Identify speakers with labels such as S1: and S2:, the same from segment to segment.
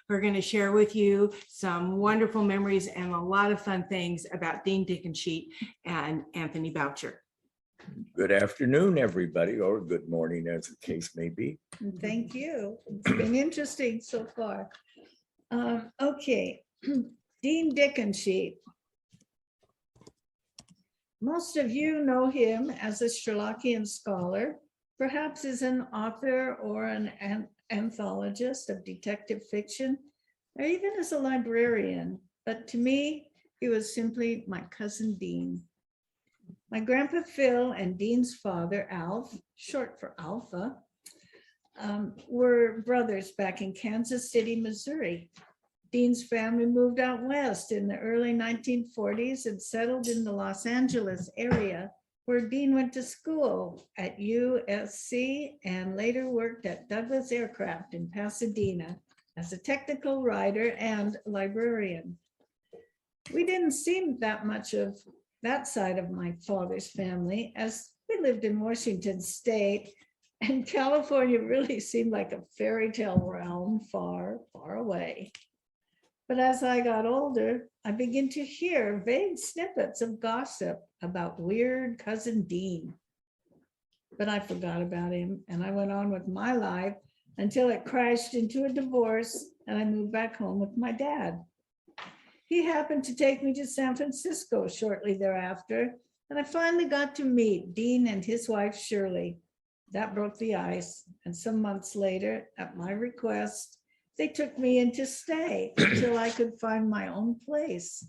S1: who are going to share with you some wonderful memories and a lot of fun things about Dean Dickensheet and Anthony Boucher.
S2: Good afternoon, everybody, or good morning, as the case may be.
S3: Thank you. It's been interesting so far. Okay, Dean Dickensheet. Most of you know him as a Sherlockian scholar, perhaps as an author or an anthologist of detective fiction, or even as a librarian. But to me, he was simply my cousin Dean. My grandpa Phil and Dean's father, Alf, short for Alpha, were brothers back in Kansas City, Missouri. Dean's family moved out west in the early 1940s and settled in the Los Angeles area, where Dean went to school at USC and later worked at Douglas Aircraft in Pasadena as a technical writer and librarian. We didn't see that much of that side of my father's family, as we lived in Washington State, and California really seemed like a fairy tale realm far, far away. But as I got older, I began to hear vague snippets of gossip about weird cousin Dean. But I forgot about him, and I went on with my life until it crashed into a divorce, and I moved back home with my dad. He happened to take me to San Francisco shortly thereafter, and I finally got to meet Dean and his wife, Shirley. That broke the ice, and some months later, at my request, they took me in to stay until I could find my own place.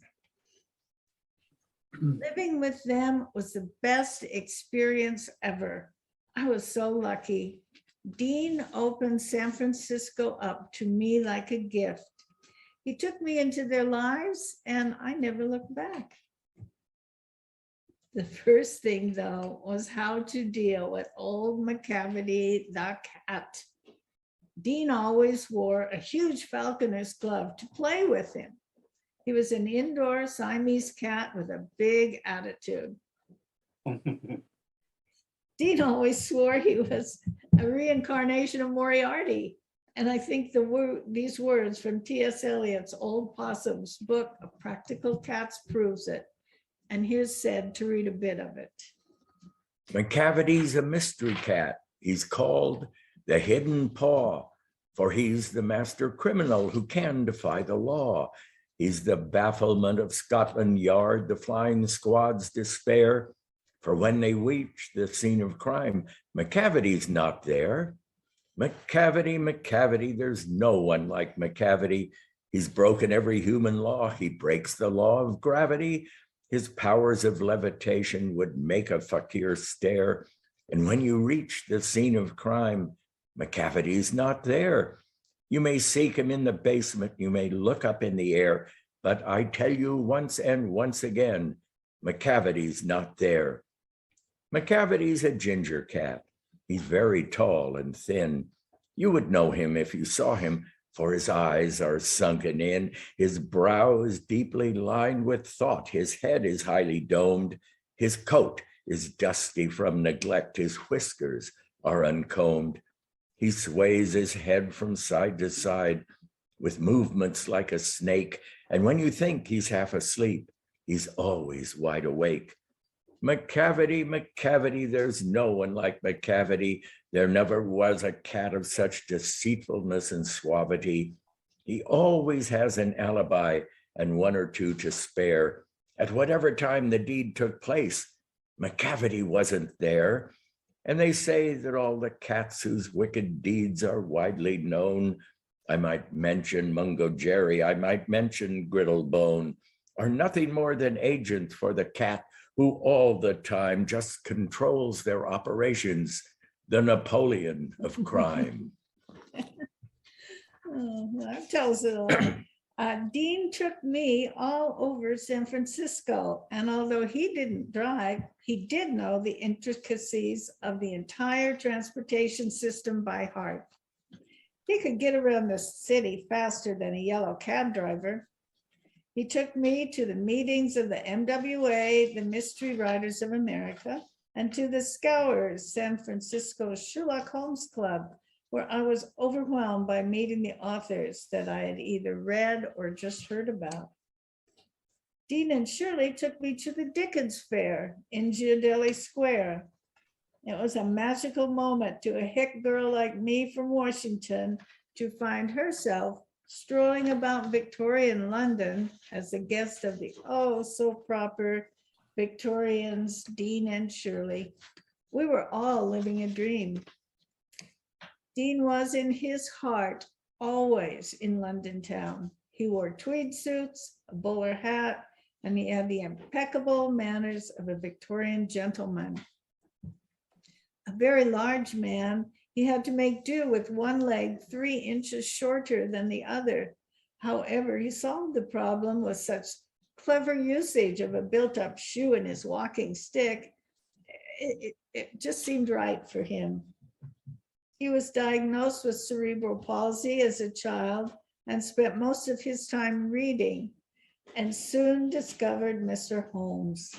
S3: Living with them was the best experience ever. I was so lucky. Dean opened San Francisco up to me like a gift. He took me into their lives, and I never looked back. The first thing, though, was how to deal with old McCavity the cat. Dean always wore a huge falconer's glove to play with him. He was an indoor Siamese cat with a big attitude. Dean always swore he was a reincarnation of Moriarty. And I think these words from T.S. Eliot's Old Possum's book of Practical Cats proves it. And here's said to read a bit of it.
S2: McCavity's a mystery cat. He's called the Hidden Paw, for he's the master criminal who can defy the law. He's the bafflement of Scotland Yard, the flying squad's despair. For when they reach the scene of crime, McCavity's not there. McCavity, there's no one like McCavity. He's broken every human law. He breaks the law of gravity. His powers of levitation would make a fakir stare. And when you reach the scene of crime, McCavity's not there. You may seek him in the basement. You may look up in the air. But I tell you once and once again, McCavity's not there. McCavity's a ginger cat. He's very tall and thin. You would know him if you saw him, for his eyes are sunken in. His brow is deeply lined with thought. His head is highly domed. His coat is dusty from neglect. His whiskers are uncombed. He sways his head from side to side with movements like a snake. And when you think he's half asleep, he's always wide awake. McCavity, there's no one like McCavity. There never was a cat of such deceitfulness and suavity. He always has an alibi and one or two to spare. At whatever time the deed took place, McCavity wasn't there. And they say that all the cats whose wicked deeds are widely known, I might mention Mungo Jerry, I might mention Griddlebone, are nothing more than agents for the cat who all the time just controls their operations, the Napoleon of crime.
S3: Oh, that tells it all. Dean took me all over San Francisco, and although he didn't drive, he did know the intricacies of the entire transportation system by heart. He could get around the city faster than a yellow cab driver. He took me to the meetings of the MWA, the Mystery Writers of America, and to the Scourers, San Francisco Sherlock Holmes Club, where I was overwhelmed by meeting the authors that I had either read or just heard about. Dean and Shirley took me to the Dickens Fair in Giardelli Square. It was a magical moment to a hick girl like me from Washington to find herself strolling about Victorian London as the guest of the oh so proper Victorians, Dean and Shirley. We were all living a dream. Dean was in his heart always in London town. He wore tweed suits, a bowler hat, and he had the impeccable manners of a Victorian gentleman. A very large man, he had to make do with one leg 3 inches shorter than the other. However, he solved the problem with such clever usage of a built-up shoe in his walking stick. It just seemed right for him. He was diagnosed with cerebral palsy as a child and spent most of his time reading, and soon discovered Mr. Holmes.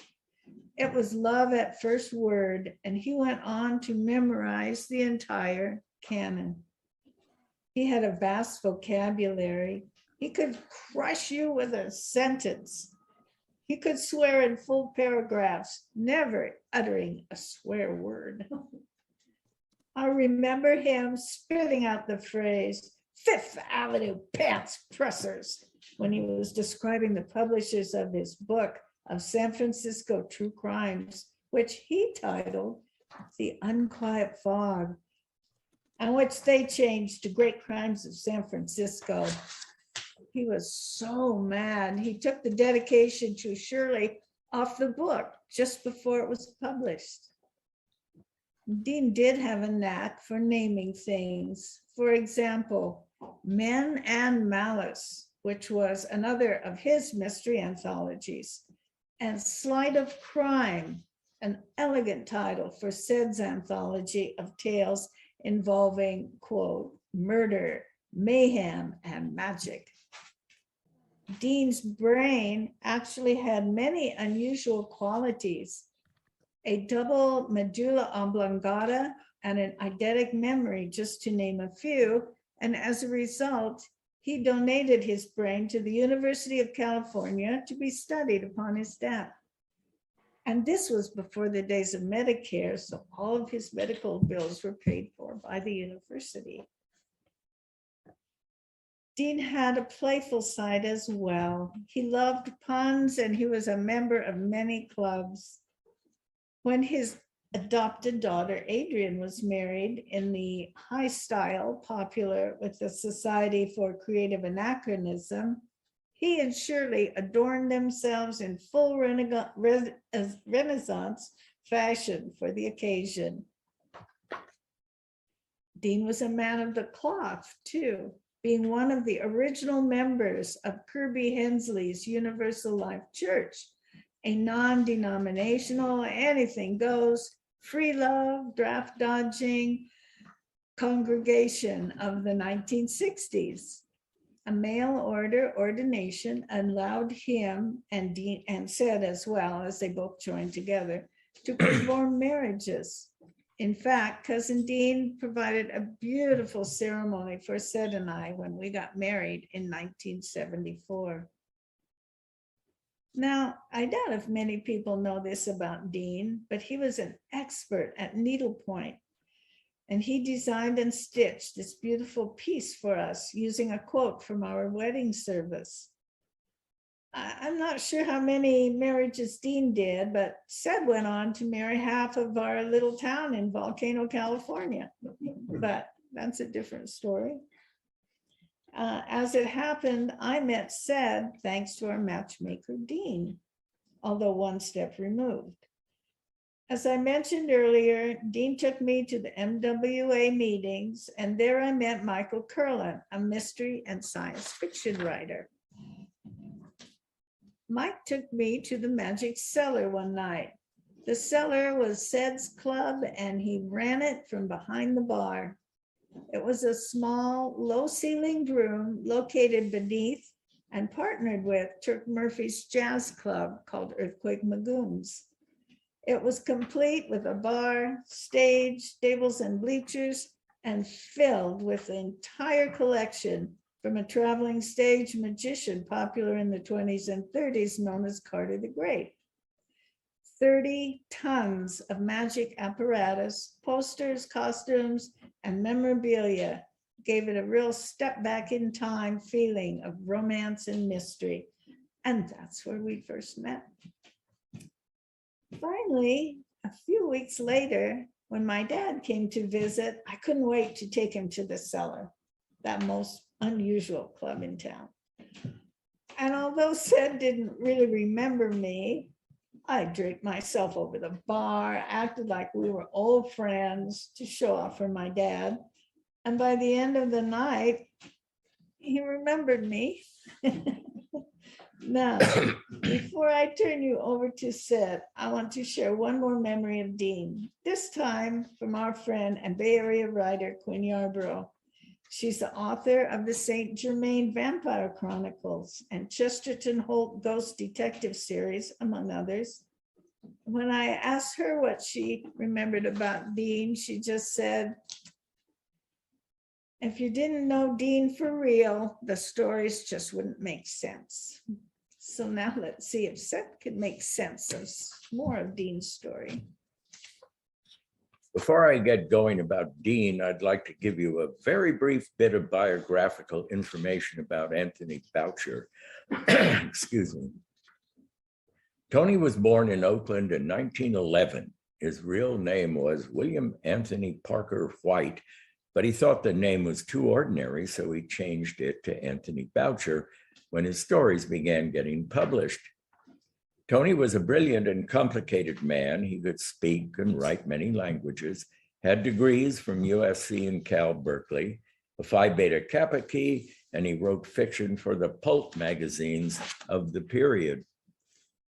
S3: It was love at first word, and he went on to memorize the entire canon. He had a vast vocabulary. He could crush you with a sentence. He could swear in full paragraphs, never uttering a swear word. I remember him spitting out the phrase, Fifth Avenue pants pressers, when he was describing the publishers of his book of San Francisco true crimes, which he titled The Unquiet Fog, and which they changed to Great Crimes of San Francisco. He was so mad. He took the dedication to Shirley off the book just before it was published. Dean did have a knack for naming things. For example, Men and Malice, which was another of his mystery anthologies, and Sleight of Crime, an elegant title for Ced's anthology of tales involving, quote, murder, mayhem, and magic. Dean's brain actually had many unusual qualities: a double medulla oblongata and an eidetic memory, just to name a few. And as a result, he donated his brain to the University of California to be studied upon his death. And this was before the days of Medicare, so all of his medical bills were paid for by the university. Dean had a playful side as well. He loved puns, and he was a member of many clubs. When his adopted daughter, Adrian, was married in the high style popular with the Society for Creative Anachronism, he and Shirley adorned themselves in full Renaissance fashion for the occasion. Dean was a man of the cloth, too, being one of the original members of Kirby Hensley's Universal Life Church, a non-denominational, anything goes, free love, draft dodging congregation of the 1960s. A mail order ordination allowed him and Dean and Ced as well, as they both joined together, to perform marriages. In fact, Cousin Dean provided a beautiful ceremony for Ced and I when we got married in 1974. Now, I doubt if many people know this about Dean, but he was an expert at needlepoint, and he designed and stitched this beautiful piece for us using a quote from our wedding service. I'm not sure how many marriages Dean did, but Ced went on to marry half of our little town in Volcano, California, but that's a different story. As it happened, I met Ced thanks to our matchmaker, Dean, although one step removed. As I mentioned earlier, Dean took me to the MWA meetings, and there I met Michael Curlin, a mystery and science fiction writer. Mike took me to the Magic Cellar one night. The cellar was Ced's club, and he ran it from behind the bar. It was a small, low-ceilinged room located beneath and partnered with Turk Murphy's jazz club called Earthquake Magoons. It was complete with a bar, stage, tables and bleachers, and filled with the entire collection from a traveling stage magician popular in the 20s and 30s known as Carter the Great. 30 tons of magic apparatus, posters, costumes, and memorabilia gave it a real step back in time feeling of romance and mystery. And that's where we first met. Finally, a few weeks later, when my dad came to visit, I couldn't wait to take him to the cellar, that most unusual club in town. And although Sid didn't really remember me, I draped myself over the bar, acted like we were old friends to show off for my dad. And by the end of the night, he remembered me. Now, before I turn you over to Sid, I want to share one more memory of Dean, this time from our friend and Bay Area writer, Quinn Yarborough. She's the author of the St. Germain Vampire Chronicles and Chesterton Holt Ghost Detective series, among others. When I asked her what she remembered about Dean, she just said, if you didn't know Dean for real, the stories just wouldn't make sense. So now let's see if Seth can make sense of more of Dean's story.
S2: Before I get going about Dean, I'd like to give you a very brief bit of biographical information about Anthony Boucher. Excuse me. Tony was born in Oakland in 1911. His real name was William Anthony Parker White, but he thought the name was too ordinary, so he changed it to Anthony Boucher when his stories began getting published. Tony was a brilliant and complicated man. He could speak and write many languages, had degrees from USC and Cal Berkeley, a Phi Beta Kappa key, and he wrote fiction for the pulp magazines of the period.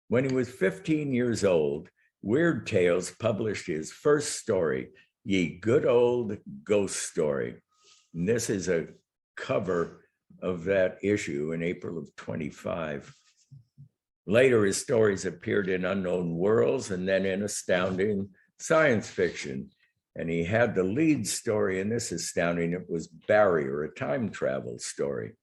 S2: When he was 15 years old, Weird Tales published his first story, Ye Good Old Ghost Story. And this is a cover of that issue in April of 25. Later, his stories appeared in Unknown Worlds and then in Astounding Science Fiction. And he had the lead story in this Astounding, it was Barrier, a time travel story.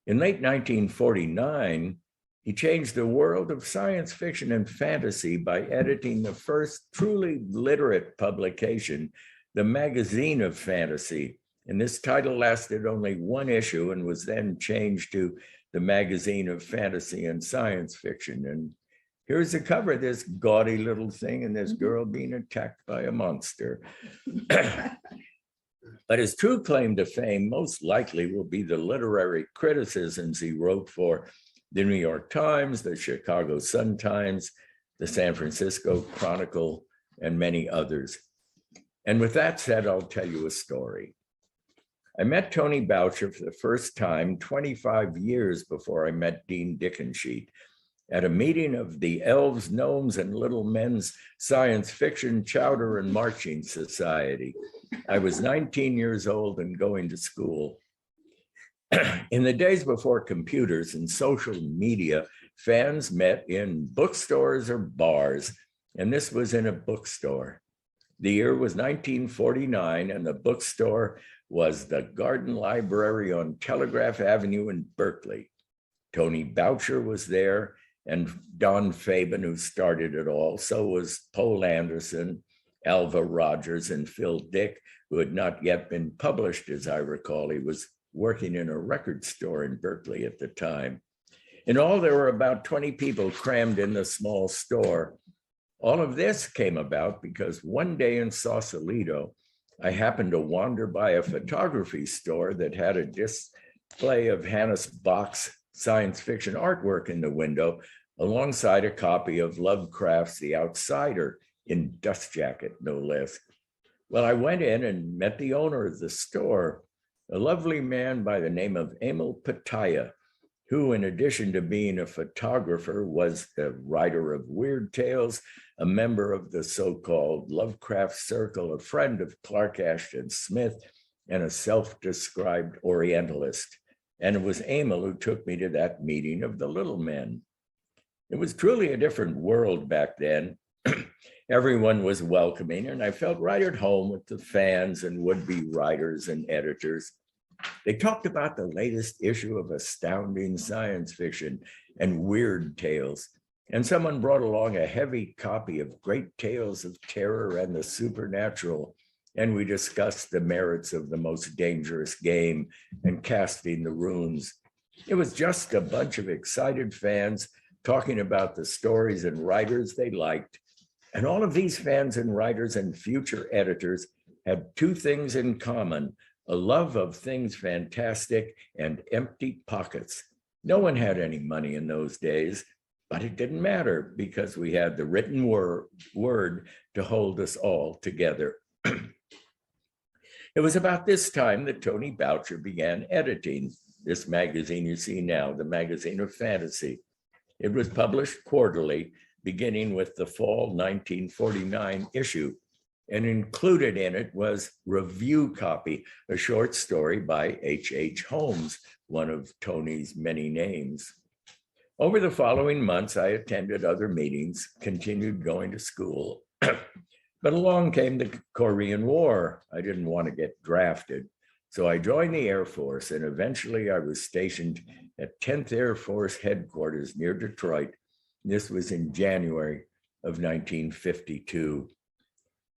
S2: In late 1949, he changed the world of science fiction and fantasy by editing the first truly literate publication, the Magazine of Fantasy. And this title lasted only one issue and was then changed to the Magazine of Fantasy and Science Fiction. And here's the cover of this gaudy little thing and this girl being attacked by a monster. But his true claim to fame most likely will be the literary criticisms he wrote for the New York Times, the Chicago Sun-Times, the San Francisco Chronicle, and many others. And with that said, I'll tell you a story. I met Tony Boucher for the first time 25 years before I met Dean Dickensheet at a meeting of the Elves, Gnomes, and Little Men's Science Fiction Chowder and Marching Society. I was 19 years old and going to school. In the days before computers and social media, fans met in bookstores or bars, and this was in a bookstore. The year was 1949, and the bookstore was the Garden Library on Telegraph Avenue in Berkeley. Tony Boucher was there, and Don Fabian, who started it all. So was Poul Anderson, Alva Rogers, and Phil Dick, who had not yet been published, as I recall. He was working in a record store in Berkeley at the time. In all, there were about 20 people crammed in the small store. All of this came about because one day in Sausalito, I happened to wander by a photography store that had a display of Hannes Bach's science fiction artwork in the window, alongside a copy of Lovecraft's The Outsider, in dust jacket, no less. Well, I went in and met the owner of the store, a lovely man by the name of Emil Pataya, who, in addition to being a photographer, was a writer of Weird Tales, a member of the so-called Lovecraft Circle, a friend of Clark Ashton Smith, and a self-described Orientalist. And it was Emil who took me to that meeting of the little men. It was truly a different world back then. Everyone was welcoming, and I felt right at home with the fans and would-be writers and editors. They talked about the latest issue of astounding science fiction and weird tales, and someone brought along a heavy copy of Great Tales of Terror and the Supernatural, and we discussed the merits of the most dangerous game and casting the runes. It was just a bunch of excited fans talking about the stories and writers they liked. And all of these fans and writers and future editors had two things in common: a love of things fantastic and empty pockets. No one had any money in those days, but it didn't matter because we had the written word to hold us all together. It was about this time that Tony Boucher began editing this magazine you see now, the Magazine of Fantasy. It was published quarterly, beginning with the fall 1949 issue, and included in it was Review Copy, a short story by H. Holmes, one of Tony's many names. Over the following months, I attended other meetings, continued going to school, but along came the Korean War. I didn't want to get drafted, so I joined the Air Force, and eventually I was stationed at 10th Air Force Headquarters near Detroit. This was in January of 1952.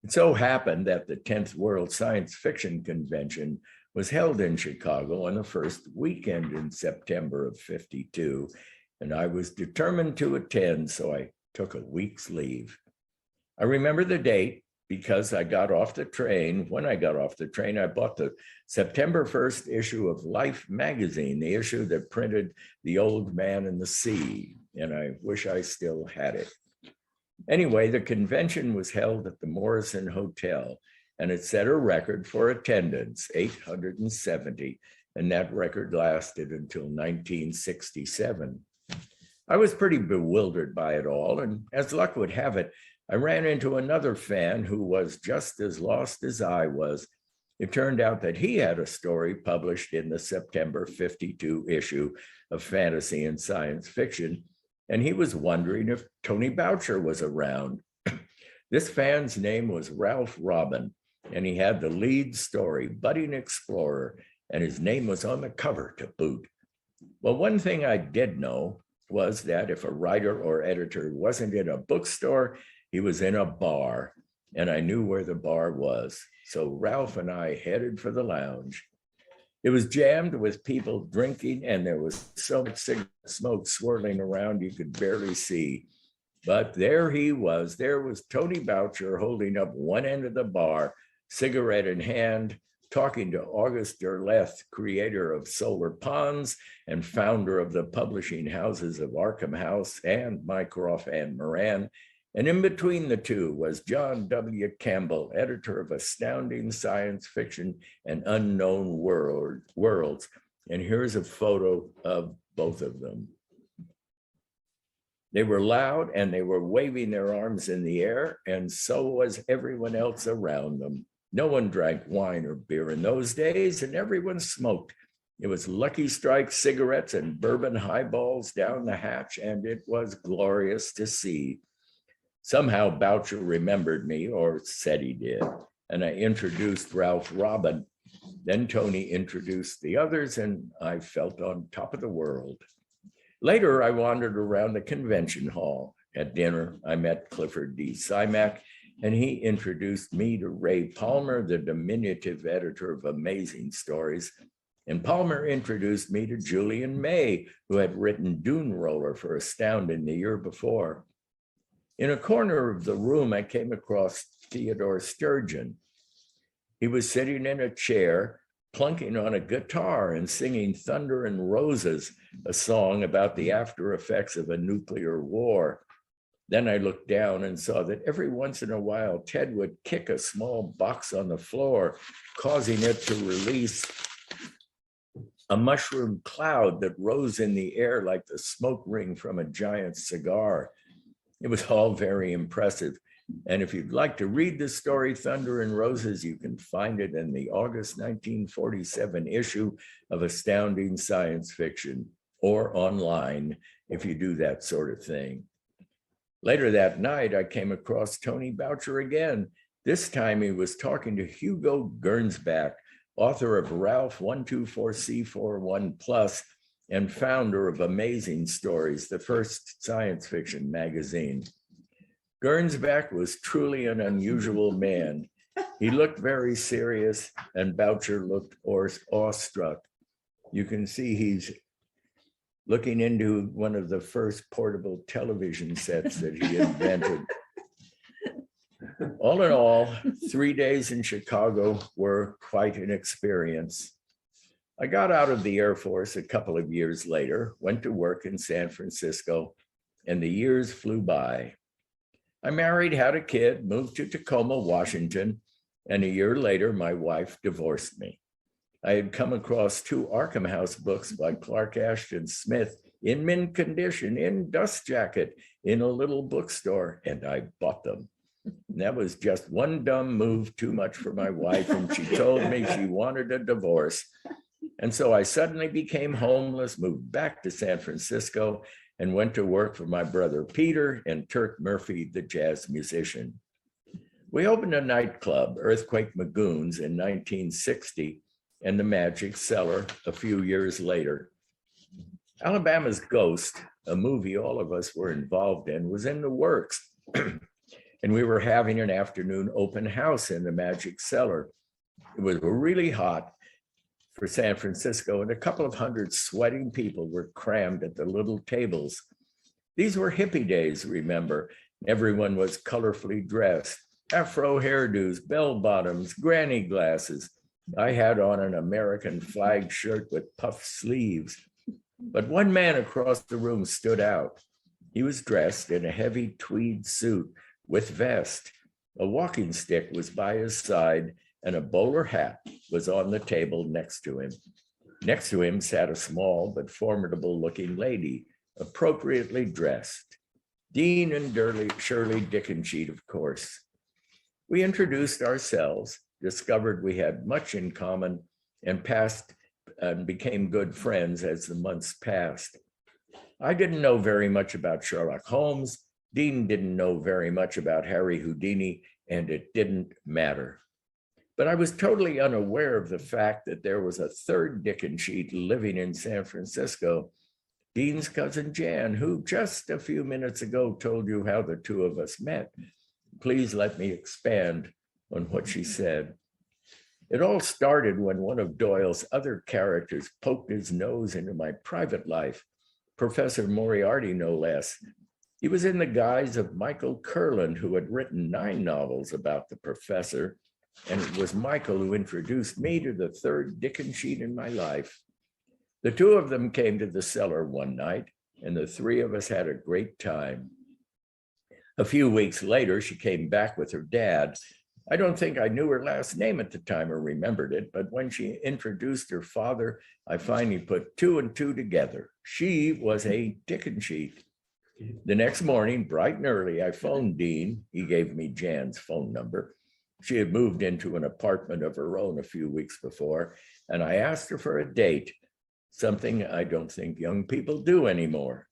S2: It so happened that the 10th World Science Fiction Convention was held in Chicago on the first weekend in September of 52, and I was determined to attend, so I took a week's leave. I remember the date because I got off the train. When I got off the train, I bought the September 1st issue of Life magazine, the issue that printed The Old Man and the Sea, and I wish I still had it. Anyway, the convention was held at the Morrison Hotel, and it set a record for attendance, 870, and that record lasted until 1967. I was pretty bewildered by it all, and as luck would have it, I ran into another fan who was just as lost as I was. It turned out that he had a story published in the September 52 issue of Fantasy and Science Fiction, and he was wondering if Tony Boucher was around. This fan's name was Ralph Robin, and he had the lead story, Budding Explorer, and his name was on the cover to boot. Well, one thing I did know was that if a writer or editor wasn't in a bookstore, he was in a bar, and I knew where the bar was. So Ralph and I headed for the lounge. It was jammed with people drinking, and there was so much cigarette smoke swirling around you could barely see. But there he was. There was Tony Boucher holding up one end of the bar, cigarette in hand, talking to August Derleth, creator of Solar Ponds and founder of the publishing houses of Arkham House and Mycroft and Moran. And in between the two was John W. Campbell, editor of Astounding Science Fiction and Unknown Worlds. And here's a photo of both of them. They were loud and they were waving their arms in the air, and so was everyone else around them. No one drank wine or beer in those days, and everyone smoked. It was Lucky Strike cigarettes and bourbon highballs down the hatch, and it was glorious to see. Somehow Boucher remembered me, or said he did, and I introduced Ralph Robin. Then Tony introduced the others, and I felt on top of the world. Later, I wandered around the convention hall. At dinner, I met Clifford D. Simak, and he introduced me to Ray Palmer, the diminutive editor of Amazing Stories. And Palmer introduced me to Julian May, who had written Dune Roller for Astounding the year before. In a corner of the room, I came across Theodore Sturgeon. He was sitting in a chair, plunking on a guitar and singing Thunder and Roses, a song about the after effects of a nuclear war. Then I looked down and saw that every once in a while, Ted would kick a small box on the floor, causing it to release a mushroom cloud that rose in the air like the smoke ring from a giant cigar. It was all very impressive. And if you'd like to read the story, Thunder and Roses, you can find it in the August 1947 issue of Astounding Science Fiction, or online if you do that sort of thing. Later that night, I came across Tony Boucher again. This time he was talking to Hugo Gernsback, author of Ralph 124C41 Plus and founder of Amazing Stories, the first science fiction magazine. Gernsback was truly an unusual man. He looked very serious, and Boucher looked awestruck. You can see he's looking into one of the first portable television sets that he invented. All in all, 3 days in Chicago were quite an experience. I got out of the Air Force a couple of years later, went to work in San Francisco, and the years flew by. I married, had a kid, moved to Tacoma, Washington, and a year later, my wife divorced me. I had come across 2 Arkham House books by Clark Ashton Smith in mint condition, in dust jacket, in a little bookstore, and I bought them. And that was just one dumb move too much for my wife, and she told me she wanted a divorce. And so I suddenly became homeless, moved back to San Francisco, and went to work for my brother Peter and Turk Murphy, the jazz musician. We opened a nightclub, Earthquake Magoons, in 1960, and the Magic Cellar a few years later. Alabama's Ghost, a movie all of us were involved in, was in the works. And we were having an afternoon open house in the Magic Cellar. It was really hot for San Francisco, and a couple of hundred sweating people were crammed at the little tables. These were hippie days, remember. Everyone was colorfully dressed, afro hairdos, bell bottoms, granny glasses. I had on an American flag shirt with puffed sleeves. But one man across the room stood out. He was dressed in a heavy tweed suit with vest. A walking stick was by his side, and a bowler hat was on the table next to him. Next to him sat a small but formidable-looking lady, appropriately dressed. Dean and Shirley Dickensheet, of course. We introduced ourselves, discovered we had much in common, and became good friends as the months passed. I didn't know very much about Sherlock Holmes. Dean didn't know very much about Harry Houdini, and it didn't matter. But I was totally unaware of the fact that there was a third Dickensheet living in San Francisco, Dean's cousin Jan, who just a few minutes ago told you how the two of us met. Please let me expand on what she said. It all started when one of Doyle's other characters poked his nose into my private life, Professor Moriarty, no less. He was in the guise of Michael Kurland, who had written 9 novels about the professor, and it was Michael who introduced me to the third Dickensheet in my life. The two of them came to the cellar one night, and the 3 of us had a great time. A few weeks later, she came back with her dad. I don't think I knew her last name at the time or remembered it, but when she introduced her father, I finally put 2 and 2 together. She was a Dickensheet. The next morning, bright and early, I phoned Dean. He gave me Jan's phone number. She had moved into an apartment of her own a few weeks before, and I asked her for a date, something I don't think young people do anymore.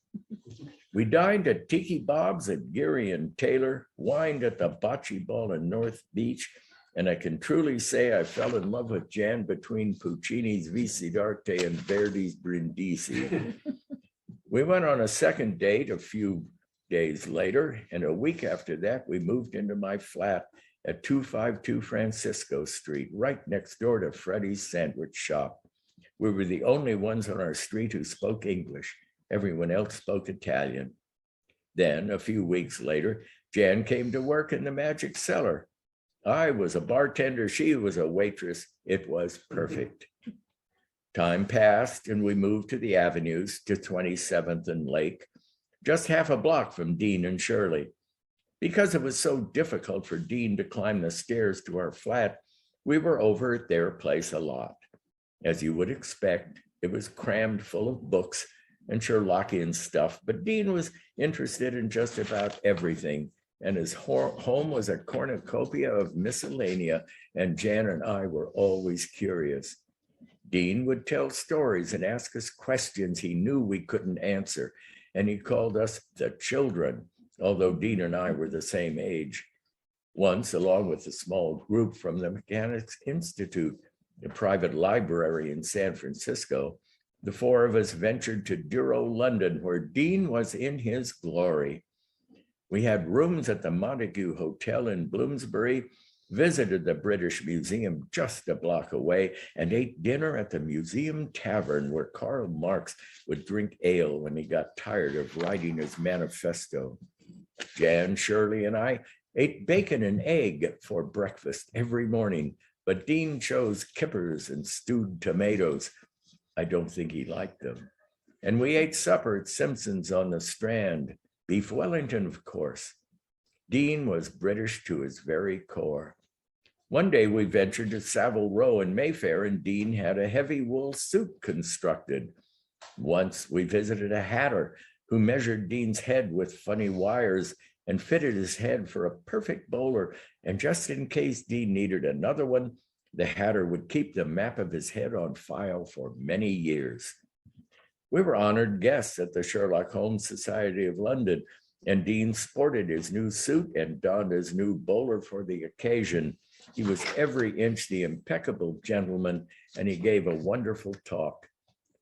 S2: We dined at Tiki Bob's at Geary and Taylor, wined at the Bocce Ball in North Beach, and I can truly say I fell in love with Jan between Puccini's Vicidarte and Verdi's Brindisi. We went on a second date a few days later, and a week after that, we moved into my flat at 252 Francisco Street, right next door to Freddie's Sandwich Shop. We were the only ones on our street who spoke English. Everyone else spoke Italian. Then, a few weeks later, Jan came to work in the Magic Cellar. I was a bartender, she was a waitress. It was perfect. Time passed, and we moved to the Avenues, to 27th and Lake, just half a block from Dean and Shirley. Because it was so difficult for Dean to climb the stairs to our flat, we were over at their place a lot. As you would expect, it was crammed full of books and Sherlockian stuff, but Dean was interested in just about everything, and his home was a cornucopia of miscellanea, and Jan and I were always curious. Dean would tell stories and ask us questions he knew we couldn't answer, and he called us the children. although Dean and I were the same age. Once, along with a small group from the Mechanics Institute, a private library in San Francisco, the four of us ventured to Duro, London, where Dean was in his glory. We had rooms at the Montague Hotel in Bloomsbury, visited the British Museum just a block away, and ate dinner at the Museum Tavern, where Karl Marx would drink ale when he got tired of writing his manifesto. Jan, Shirley, and I ate bacon and egg for breakfast every morning, but Dean chose kippers and stewed tomatoes. I don't think he liked them. And we ate supper at Simpson's on the Strand, beef Wellington, of course. Dean was British to his very core. One day we ventured to Savile Row in Mayfair, and Dean had a heavy wool suit constructed. Once we visited a hatter who measured Dean's head with funny wires and fitted his head for a perfect bowler. And just in case Dean needed another one, the hatter would keep the map of his head on file for many years. We were honored guests at the Sherlock Holmes Society of London, and Dean sported his new suit and donned his new bowler for the occasion. He was every inch the impeccable gentleman, and he gave a wonderful talk.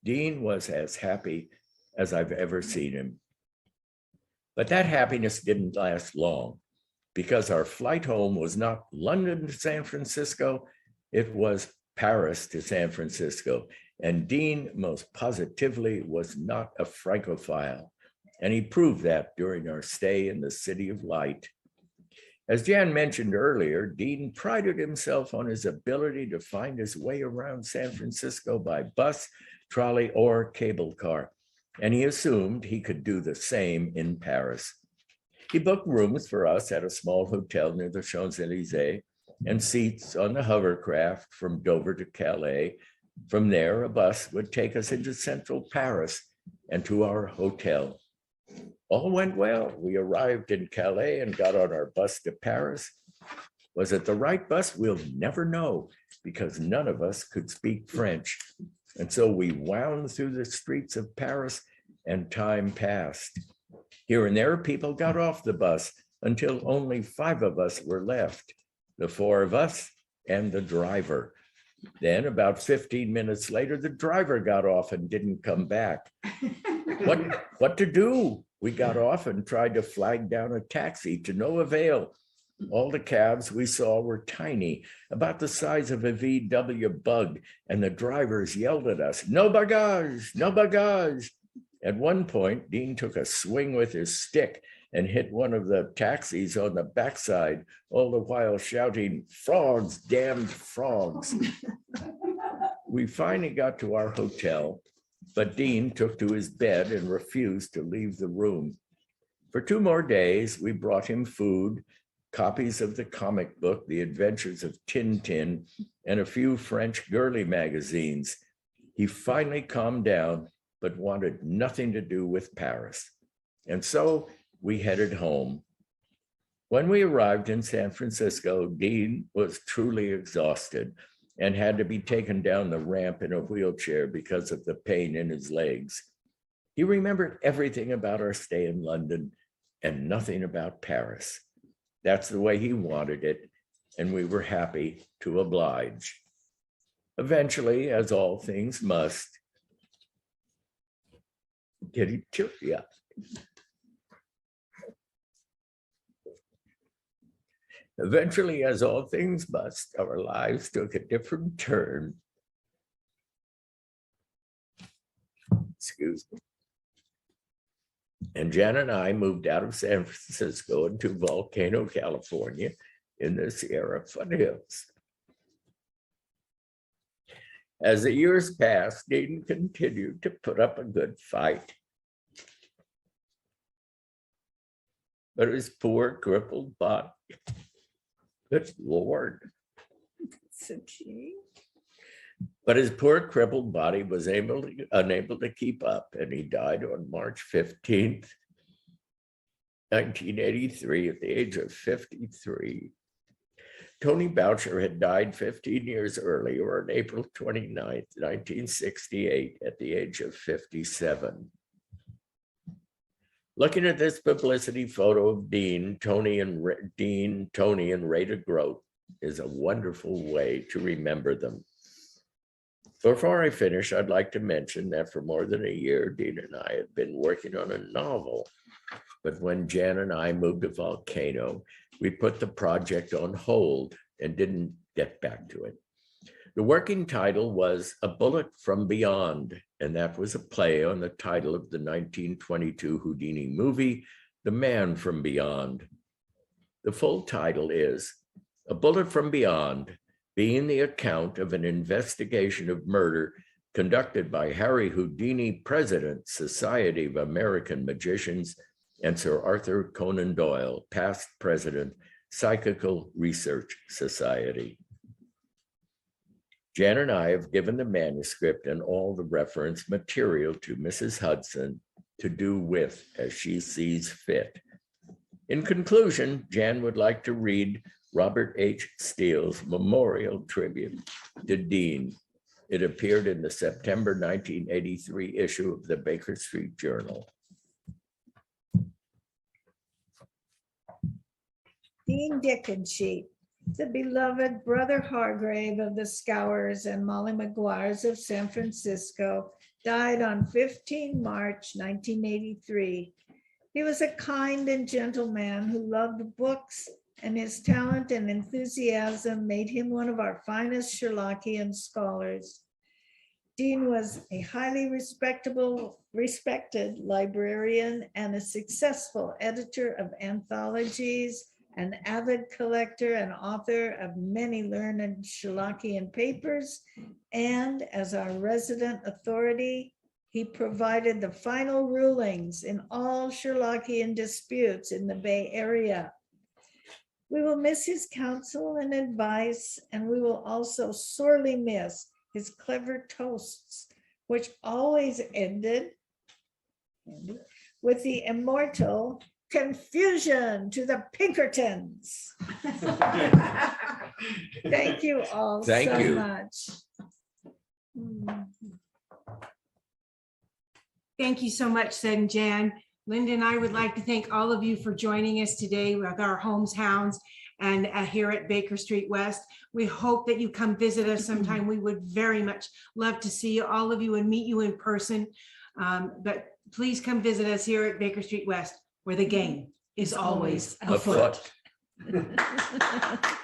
S2: Dean was as happy as I've ever seen him. But that happiness didn't last long, because our flight home was not London to San Francisco, it was Paris to San Francisco. And Dean most positively was not a Francophile, and he proved that during our stay in the City of Light. As Jan mentioned earlier, Dean prided himself on his ability to find his way around San Francisco by bus, trolley, or cable car, and he assumed he could do the same in Paris. He booked rooms for us at a small hotel near the Champs-Élysées and seats on the hovercraft from Dover to Calais. From there, a bus would take us into central Paris and to our hotel. All went well. We arrived in Calais and got on our bus to Paris. Was it the right bus? We'll never know, because none of us could speak French. And so we wound through the streets of Paris, and time passed. Here and there, people got off the bus until only 5 of us were left, the 4 of us and the driver. Then about 15 minutes later, the driver got off and didn't come back. What to do? We got off and tried to flag down a taxi, to no avail. All the cabs we saw were tiny, about the size of a VW Bug, and the drivers yelled at us, "No bagage, no bagage." At one point, Dean took a swing with his stick and hit one of the taxis on the backside, all the while shouting, "Frogs, damned frogs." We finally got to our hotel, but Dean took to his bed and refused to leave the room. For 2 more days, we brought him food, copies of the comic book, The Adventures of Tintin, and a few French girly magazines. He finally calmed down, but wanted nothing to do with Paris. And so we headed home. When we arrived in San Francisco, Dean was truly exhausted and had to be taken down the ramp in a wheelchair because of the pain in his legs. He remembered everything about our stay in London and nothing about Paris. That's the way he wanted it, and we were happy to oblige. Eventually, as all things must, yeah. Eventually, as all things must, our lives took a different turn. Excuse me. And Jan and I moved out of San Francisco into Volcano, California, in the Sierra foothills. As the years passed, Dean continued to put up a good fight. But his poor, crippled body, good Lord.
S3: It's okay.
S2: But his poor, crippled body was unable to keep up, and he died on March 15th, 1983, at the age of 53. Tony Boucher had died 15 years earlier on April 29th, 1968, at the age of 57. Looking at this publicity photo of Tony, and Rita Grote is a wonderful way to remember them. Before I finish, I'd like to mention that for more than a year, Dean and I had been working on a novel. But when Jan and I moved to Volcano, we put the project on hold and didn't get back to it. The working title was A Bullet from Beyond, and that was a play on the title of the 1922 Houdini movie, The Man from Beyond. The full title is A Bullet from Beyond, being the account of an investigation of murder conducted by Harry Houdini, President, Society of American Magicians, and Sir Arthur Conan Doyle, past President, Psychical Research Society. Jan and I have given the manuscript and all the reference material to Mrs. Hudson to do with as she sees fit. In conclusion, Jan would like to read Robert H. Steele's memorial tribute to Dean. It appeared in the September 1983 issue of the Baker Street Journal.
S3: Dean Dickensheet, the beloved brother Hargrave of the Scowers and Molly Maguires of San Francisco, died on 15 March 1983. He was a kind and gentle man who loved books, and his talent and enthusiasm made him one of our finest Sherlockian scholars. Dean was a highly respected librarian and a successful editor of anthologies, an avid collector and author of many learned Sherlockian papers, and as our resident authority, he provided the final rulings in all Sherlockian disputes in the Bay Area. We will miss his counsel and advice, and we will also sorely miss his clever toasts, which always ended with the immortal "Confusion to the Pinkertons." Thank you all
S2: Thank
S3: so
S2: you.
S3: much.
S1: Thank you so much, Ced and Jan. Linda and I would like to thank all of you for joining us today with our Holmes Hounds and here at Baker Street West. We hope that you come visit us sometime. We would very much love to see all of you and meet you in person. But please come visit us here at Baker Street West, where the game is always afoot.
S2: Afoot.